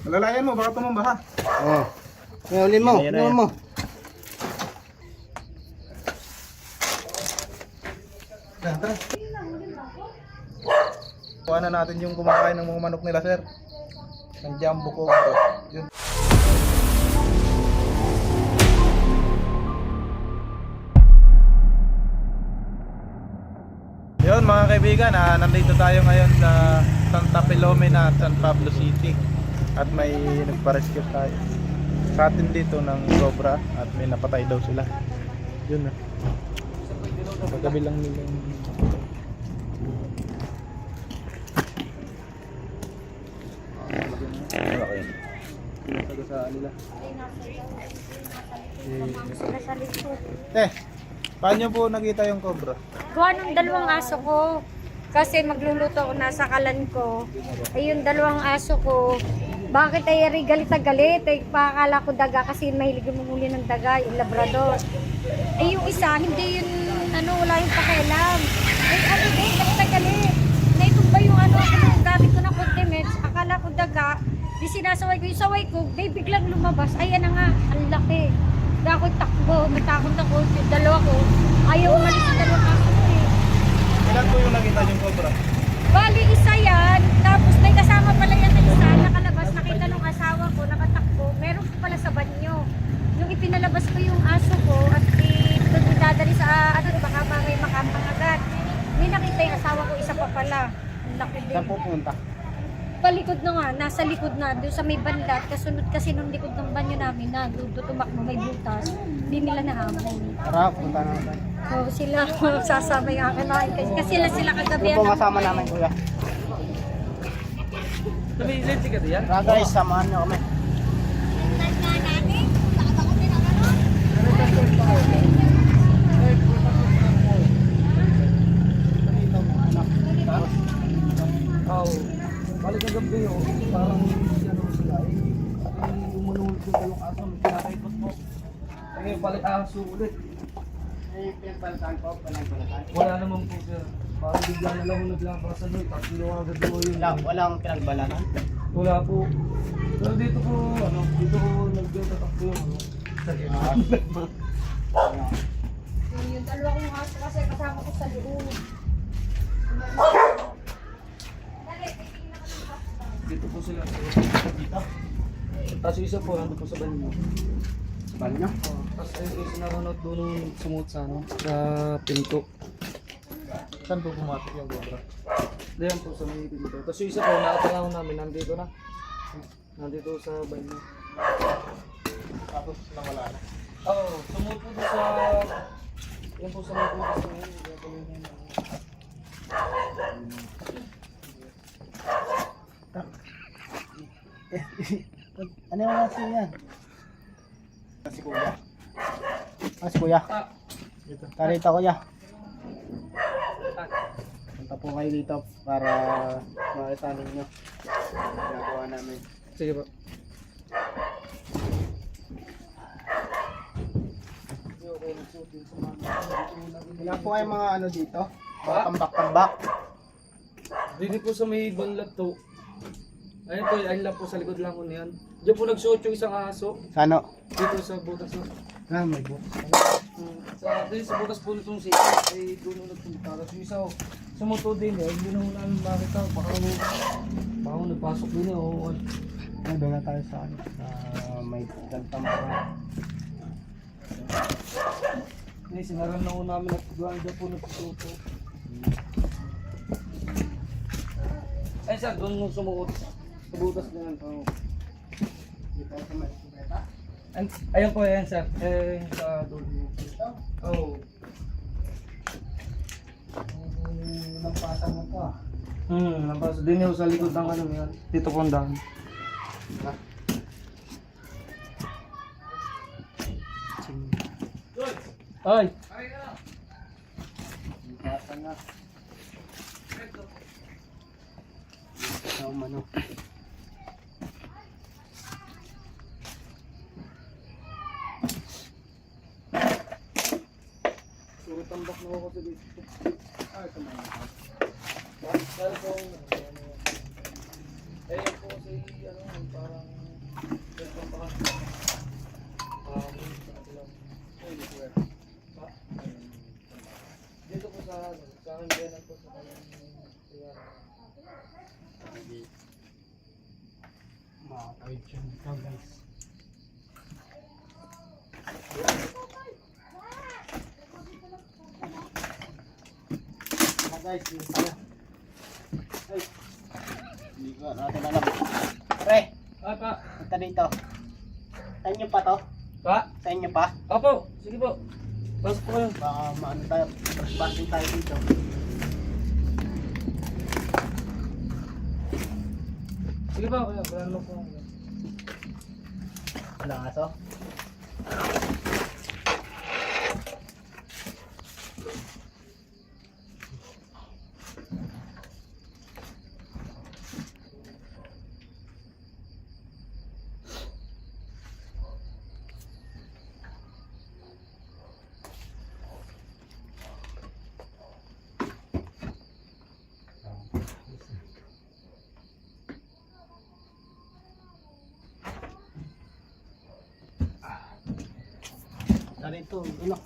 Malalayan mo, baka tumamba ha. Oo. Ngayon mo, ngayon mo. Tara. Kuha na natin yung kumakain ng mga manok nila, sir. Ng jumbo ko. Yun. Yun mga kaibigan, nandito tayo ngayon sa Santa Filomena, San Pablo City. At may nagpa-rescue tayo sa atin dito ng cobra at may napatay daw sila. Yun na. Pagkabi lang nila yung... Malaki. Tagasaan nila. Paano po nakita yung cobra? Gawa ng dalawang aso ko. Kasi magluluto ako nasa kalan ko. Ay yung dalawang aso ko, bakit ay galit na galit? Ay pakakala ko daga kasi mahilig yung mamuli ng daga, yung labrador. Ay yung isa, hindi yun, wala yung pakialam. Ay galit na galit. Naitumba yung gamit ko ng condiments, akala ko daga. Di sinasaway ko, yung saway ko, biglang lumabas. Ayan na nga, ang laki. Kaya ako takbo, matakot ako, yung dalawa ko. Ayaw umalis yung dalawang aso ko eh. Ilan po yung nakita yung cobra? Bali, isa yan. Tapos may kasama pala yan na isa. Nakalabas, nakita nung asawa ko, nakatakbo. Meron po pala sa banyo. Nung ipinalabas ko yung aso ko at idadali sa, baka may makapang agad. May nakita yung asawa ko, isa pa pala. Ang laki din. Saan pupunta? Palikod na nga, nasa likod na, doon sa may bandat. Kasunod kasi nung likod ng banyo namin na doon tumakbo may butas. Hindi nila nahamon. Tara, punta natin. So sila sasama yung akin na kasi sila kagabi. Ito po kasama namin, kuya. Tara guys, samahan nyo kami. Balik ang gabi yun, parang sila umunulog yung dalawang aso, kinakaipot mo. Ngayon balik aso ulit. Pinagpalitan po, pinagpalitan. Wala naman po sir. Parang bigla na lang naglabasan doon, tatlo agad mo yun. Walang pinagbalatan. Wala po. Pero dito po, dito ko nagtatakbo yung Yung dalawa kong aso kasi kasama ko sa loob. dito po sila. Dito? Tapos isa po, nandun po sa banyo. Sa banyo? Tapos yung isa naroon doon sumuot sa sa pinto. Saan po pumatok yung cobra? Diyan po sa may pinto. Tapos yung isa po, nakatangaw namin, nandito na. Nandito sa banyo. Tapos nawala na? Oo, sumuot po doon sa... Yan po sa may pinto sa ngayon. Yan po yung... Ano yung nasi yan? Si kuya. Si kuya. Karita kuya. Punta po kayo dito para makita ninyo. Ginagawa namin. Sige po. Wala po kayong mga dito? Mga tambak-tambak. Dito po sa may banlat to. Ayun po, ayun lang po sa likod lang ko niyan. Diyan po nagsuot yung isang aso. Sa ano? Dito sa butas na. May bukas. Dito sa butas po nitong sika. Ay doon nagpunta. Tapos yung isa oh, sumuto din eh. Hindi na namin makita. Baka nagpasok din eh. Oh. Ay, doon na tayo sa ano? May tambak. Ay, sinaran na ko namin at doon po nagsuto. Ay sir, doon nung sumuot. Sa butas na yan. Oh. Dito sa may kumpeta. Ayun po yan sir. Sa doon. Oo. Lampasan mo to ah. Lampas. Din yung sa likod ng ano yan. Dito po ang daan. Ay! Lampasan na. Sa umano. Suro tambak na ako sa dito. Ay, ito na. Pero po, ayun po si, parang Makakawid siya dito guys. Guys, yun tayo. Ay, hindi ko natin alam. Pre, Pa. punta dito. Sa inyo pa to? Pa. Sa inyo pa? Opo. Sige po. Pasok po kayo. Baka maano tayo, basing tayo dito. Sige po. Wala naman po. Walang aso? Narito, ano?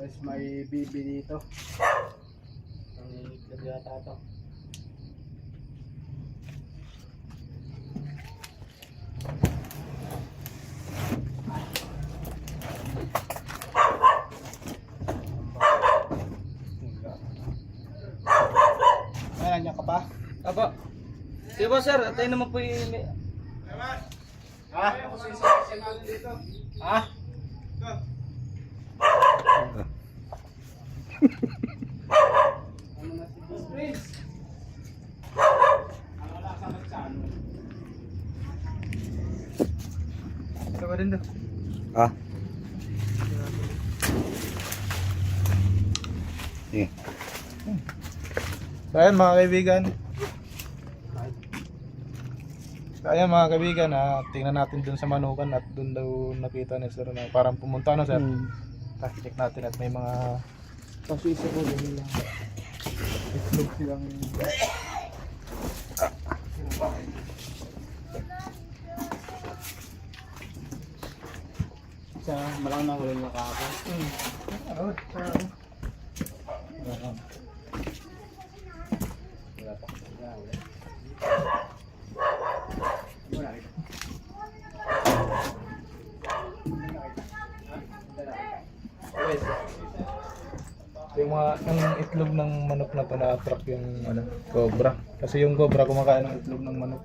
Guys, may bibi dito. Ang iklog yata ito. Ay, nandiyan ka pa? Apo. Sige po sir. At tayo naman po yung... Ha? Ha? Ito ba rin daw? Ah. Sige. So ayan mga kaibigan. So ayan mga kaibigan, tingnan natin dun sa Manukan at dun daw nakita ni sir na parang pumunta na sir. Check natin at may mga Kasi isa po din lang. itlog silang Sa malang nahuli niya kahapon. Wala pa. Wala rin. yung mga ang itlog ng manok na to na-attract yung cobra. Kasi yung cobra kumakain ng itlog ng manok.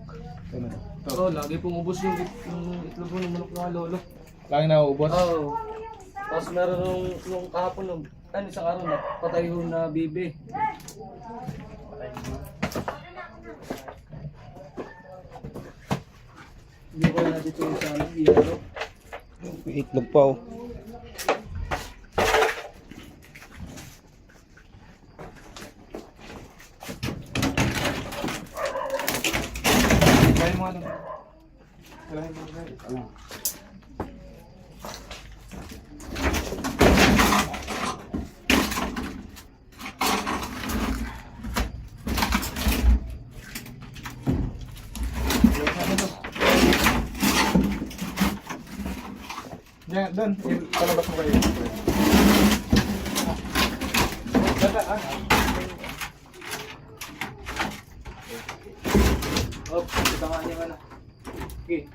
Ano? Oo, lagi pong ubos yung itlog mo ng manok ng lolo. Lagi nauubos. Oo. Tapos meron nung kahapon, isang araw na patay ho na bibi. Hindi ko na dito yung sa biyaro. May itlog pa oh. Kaya mo ano? Kaya mo Diyan, doon, palabas mo kayo. Dadaan. Oh, kita nga niya na. Okay.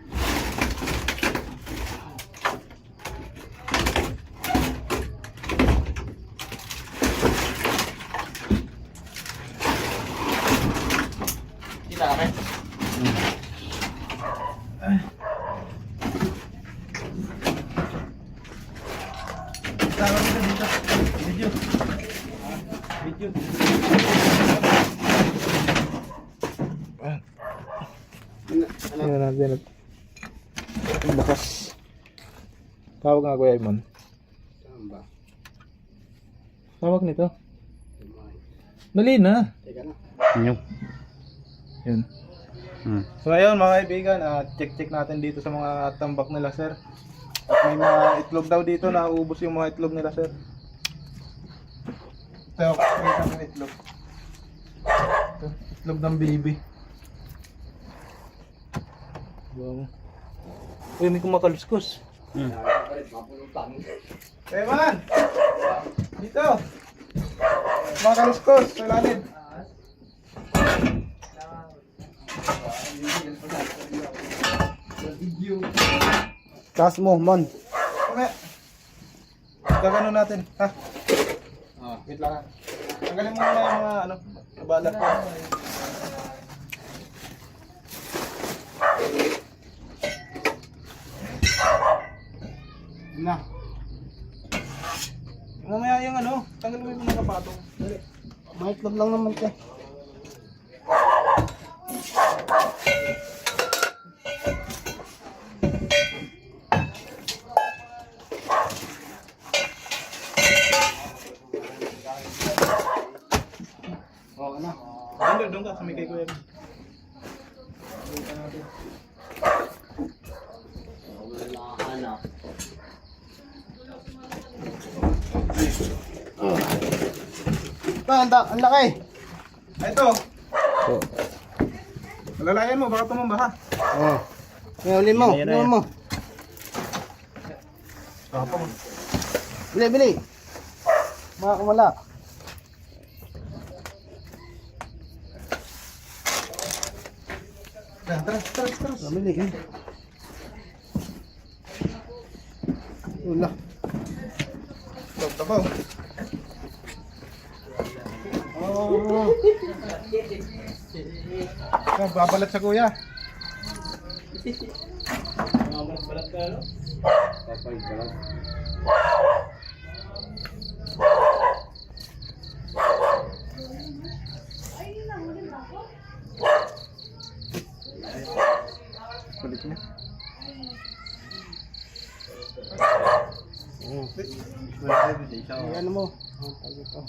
Kita ka rin? Tawag kita dito. Video. Video. Ayan natin at ang bakas. Tawag nga Kuya Imon. Saan ba? Tawag nito. Dali na. Teka na. Inyo. Yun. So ayun mga kaibigan, check natin dito sa mga tambak nila sir. At may mga itlog daw dito, nauubos yung mga itlog nila sir. Ito, kita ng itlog. Ito, itlog ng baby. Wow. Uy, may kumakaluskos. Eman! Dito! Kumakaluskos sa ilalim. Taas mo, Mon. Okay. Gagano natin, ha? Wait lang ha. Tanggalin mo na yung mga ano, nabalat ko. Na. Mamaya yung ano, tanggalin mo yung mga kapatong. Maitlog lang naman ka. Oo na. Doon ka, sa may kay Kuya. Ang laki. Ito. Malalayan mo, baka tumamba ha. Oo. Ngayon mo, ngayon mo. Kapang. Bili, bili. Mga kumala. Tara. Bili eh. Wala. Tabaw. Oo. Babalat sa kuya. Balik niya. Ano mo? Ang tawag ito.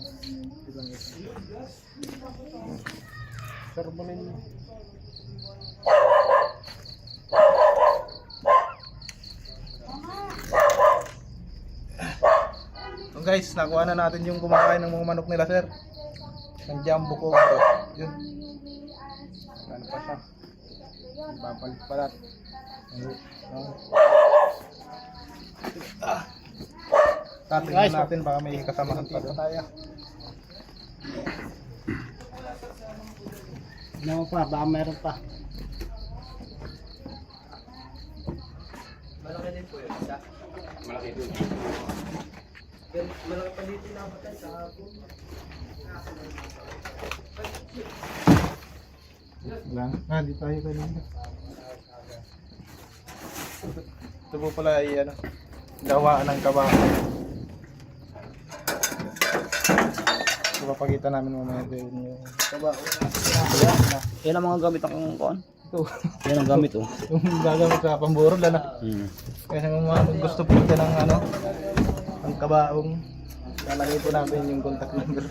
Sarbunin mo. So guys, nakuha na natin yung kumakain ng mga manok nila, sir. Ang jumbo ko. Yun. Ano pa siya? Babalit-balat. Tatingnan natin, baka may kasamahan pa doon. Ano mo pa? Baka meron pa. Malaki din po yun, isa. Malaki din. Malaki pa dito na batay sa hapon. Lang. Di tayo kanina. Ito po pala ay ano, gawaan ng kabaho. Ipapakita namin mamaya din yung kabaho. Yan ang mga gamit akong kuan. Ito. Yan ang gamit oh. Yung gagamit sa pamburo lang na. Kaya kung mga gusto po ng ano, ang kabaong, lalagay po namin yung contact number.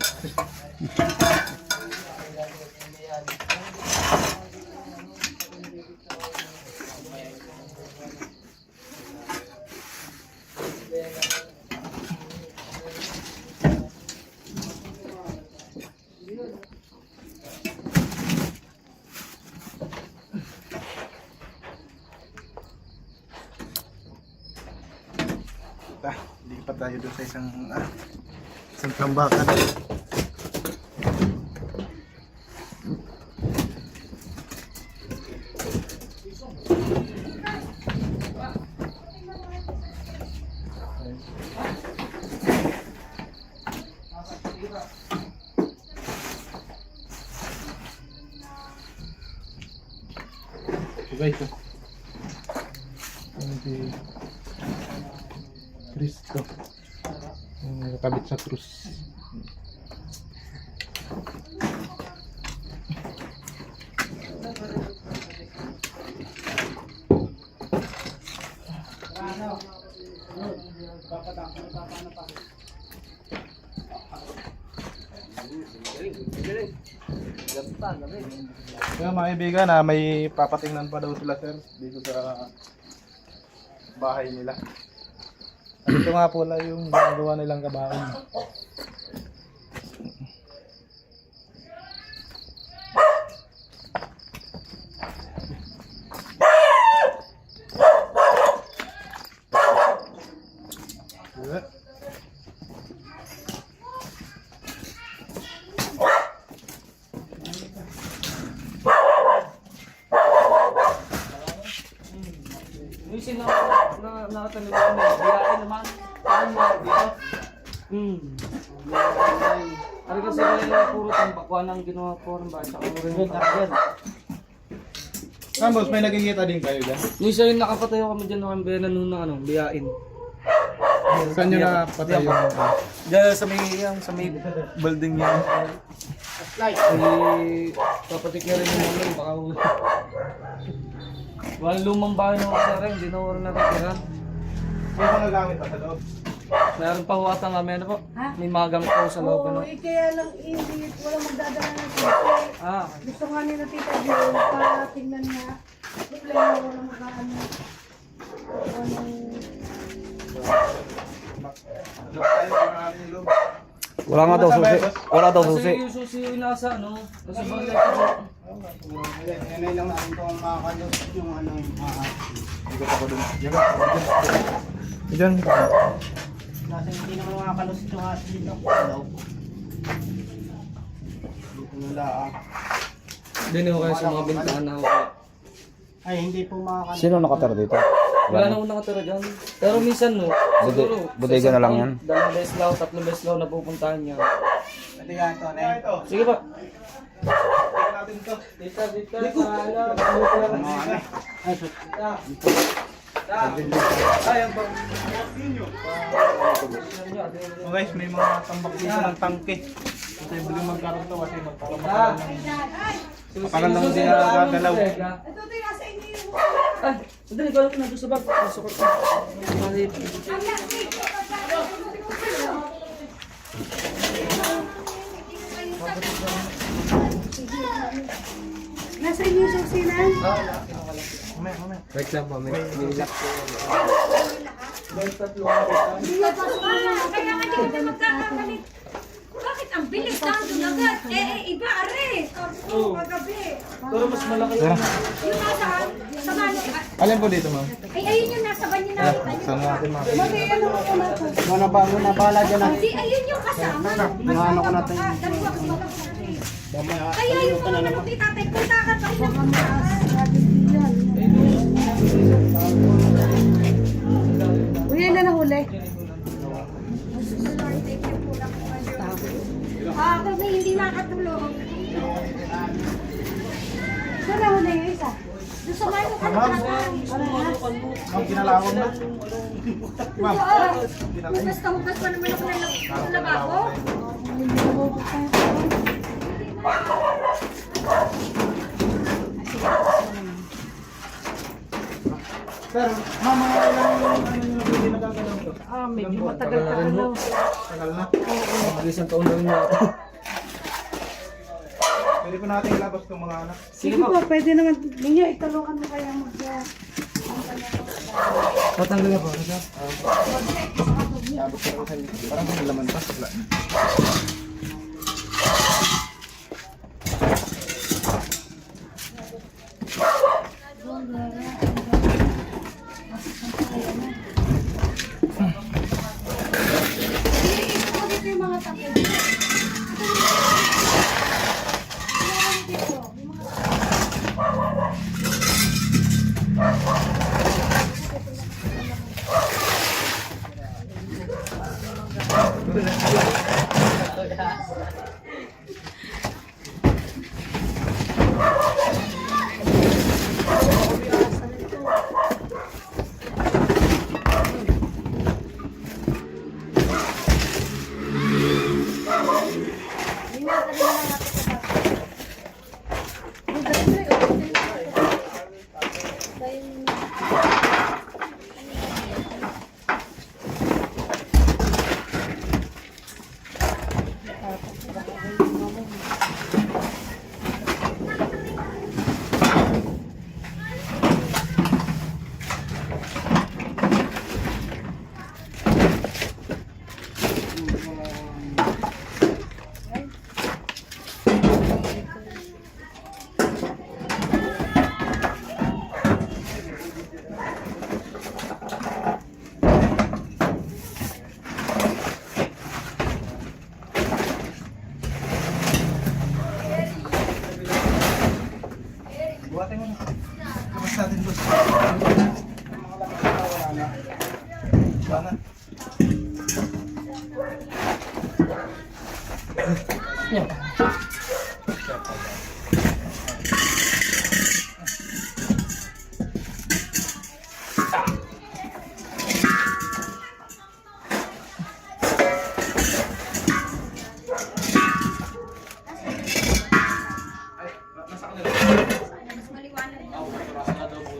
Lipat tayo doon sa isang tambakan. So guys, hindi Cristo. Nakabit sa krus. Kaya mga kaibigan, may papatingnan pa daw sila, sir, dito sa bahay nila. At ito nga po lang yung ginagawa nilang kabaon. Ano kasi kaya puro tambakwan ang ginawa po ng bata. Boss, may nakikita din kayo dyan? Yung isa yung nakapatayo kami dyan ng ambena nung biyain. Saan nyo napatay yung... Diyan sa may building niya. Ay, papatik na rin yung namin, baka walang lumang bahay na ako sa rin, hindi na ako rin natitira. May mga gamit pa sa loob. Mayroon pa huwata nga, may ano po? May mga gamit po sa loob. Ano? Kaya lang hindi, walang magdadala ng siyempre. Ah, Gusto nga nila Tita June para tingnan nga. Problema, walang mag-ano. Wala nga daw susi. Wala daw kasi susi. yung susi yung nasa ano, nasa bangay ko. Yan lang natin kung makakalot yung ano yung Diyan. Kasi hindi naman makakalot yung dito. Hello. Dito nila Hindi na kayo sa mga bintana ako. Ay, hindi po makakalot. Sino nakatira dito? Wala na akong nakatira dyan. Pero minsan no, siguro, bodega sa isang na lang taon, yan? 2 beses lang, 3 beses lang napupuntahan niya. Pwede nga ito, ne? Sige pa. Ay, sus. Ayan pa. So guys, may mga tambak dito ng tangke. Kasi bili magkaroon to kasi magkaroon. Matagal lang hindi nakagalaw. Ito tayo nasa inyo yung Ah, sandali ko lang na sa bag. Pasok ko. Maliit. nasa inyo yung susinan. Wait lang po, may nilak po. Kaya nga hindi ka magkakamalit. Bakit ang bilis nandun agad? Iba are. Oo, kagabi. Pero mas malaki Yung nasa, sa mano, Alin po dito, ma'am? ay ayun yung nasa banyo na kita. Saan natin ma'am? Muna ba, muna bahala dyan na. Hindi, ayun yung kasama. Ano ko natin? Dalawa, kaya yung mga manok ni tatay, punta ka pa rin ang Uy, yan na nahuli. Kasi hindi nakatulong. Saan nahuli yung isa? Doon sa mano ka na Ma'am, kinalawang na. Ma'am, Hugas pa naman ako ng lababo. pero ma'am, mga ilang ano nyo hindi nagagalaw to? Medyo matagal pa rin ho. Tagal na. Mag-isang taon na rin ako. Pwede po natin ilabas itong mga anak. Sige po, pwede naman. Ninyo, itulungan mo kaya Patanggal na po. Parang may laman pa. Dito yung mga tapos.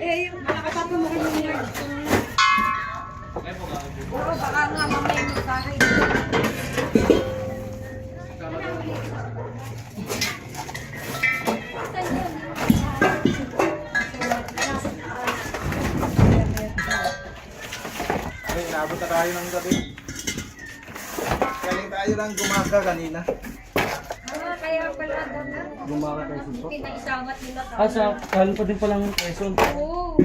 Eh, yung nakakatapo mo kayo yung yard. Oo, baka nga mamaya yung bahay. Ay, inabot na tayo ng gabi. Galing tayo ng gumaga kanina. Kaya pala daw na. Gumaka tayo sumpa. Pinaisamat nila Ah, sa kalan pa din palang Quezon. Oo.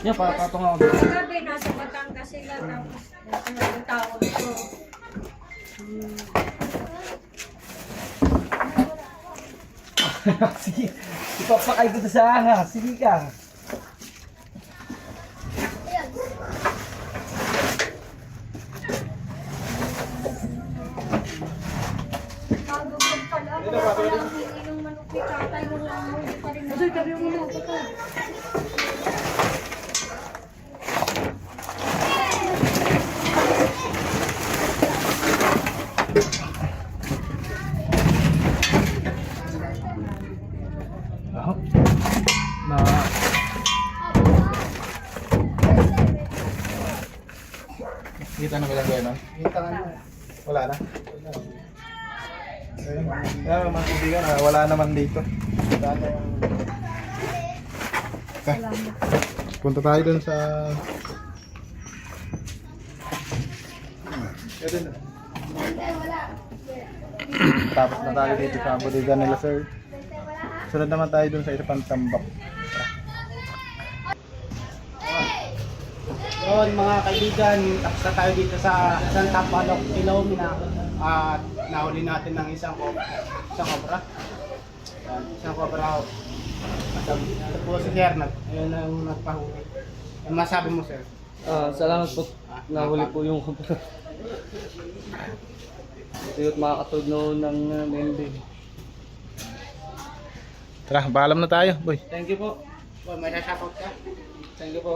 Yan, patong ako dito. Gabi, nasa Batangas sila. Tapos, nasa tawag ko. Sige, ipapakay ko sa ahas. Sige ka. Magugod pala. Walang hili ng manok ni tatay. Walang huli pa rin. Kasi tabi mo na. Na, Kita na ba lang kayo, no? Kita nga na. Wala na. Ayun. Kaya mga kaibigan, wala naman dito. Sana yung Punta tayo dun sa... Tapos na tayo dito sa bodega nila, sir. Sunod naman tayo dun sa isa pang tambak. Yun mga kaibigan, tapos na tayo dito sa Santa Palok, Ilomina. At nahuli natin ng isang cobra. Yan, isang cobra. Ito po si Sir, ayun ang nagpahuli. Ano masabi mo, sir? salamat po. Nahuli po yung kapatid. Ito yung makakatod noon ng Mendy. Tara, paalam na tayo, boy. Thank you po. May shoutout ka? Thank you po.